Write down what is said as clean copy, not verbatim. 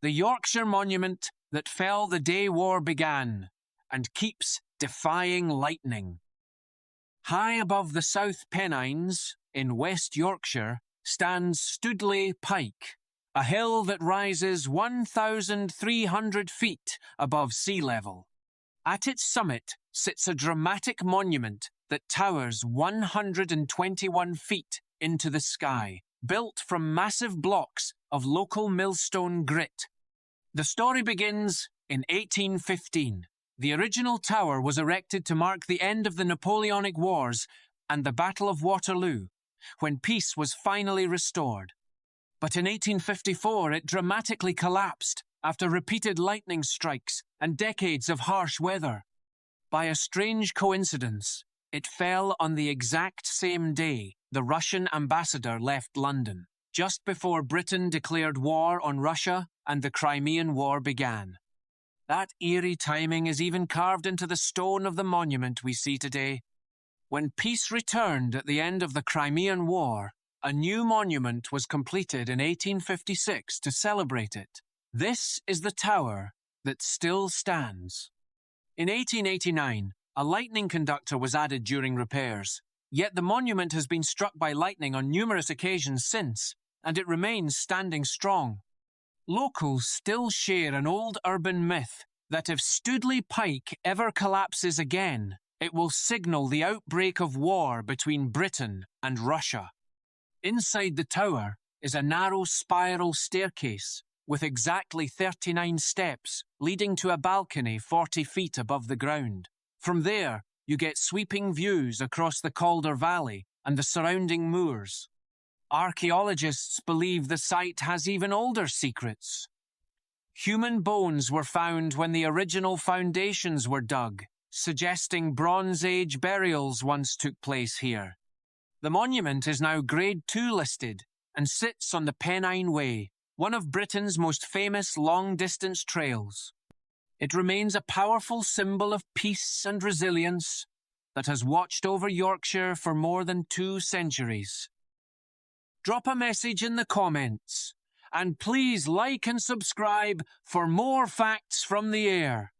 the Yorkshire monument that fell the day war began and keeps defying lightning. High above the South Pennines, in West Yorkshire, stands Stoodley Pike, a hill that rises 1,300 feet above sea level. At its summit sits a dramatic monument that towers 121 feet into the sky, built from massive blocks of local Millstone grit. The story begins in 1815. The original tower was erected to mark the end of the Napoleonic Wars and the Battle of Waterloo, when peace was finally restored. But in 1854 it dramatically collapsed after repeated lightning strikes and decades of harsh weather. By a strange coincidence, it fell on the exact same day the Russian ambassador left London, just before Britain declared war on Russia and the Crimean War began. That eerie timing is even carved into the stone of the monument we see today. When peace returned at the end of the Crimean War, a new monument was completed in 1856 to celebrate it. This is the tower that still stands. In 1889, a lightning conductor was added during repairs, yet the monument has been struck by lightning on numerous occasions since, and it remains standing strong. Locals still share an old urban myth that if Stoodley Pike ever collapses again, it will signal the outbreak of war between Britain and Russia. Inside the tower is a narrow spiral staircase with exactly 39 steps leading to a balcony 40 feet above the ground. From there, you get sweeping views across the Calder Valley and the surrounding moors. Archaeologists believe the site has even older secrets. Human bones were found when the original foundations were dug, suggesting Bronze Age burials once took place here. The monument is now Grade 2 listed and sits on the Pennine Way, one of Britain's most famous long-distance trails. It remains a powerful symbol of peace and resilience that has watched over Yorkshire for more than 2 centuries. Drop a message in the comments, and please like and subscribe for more facts from the air.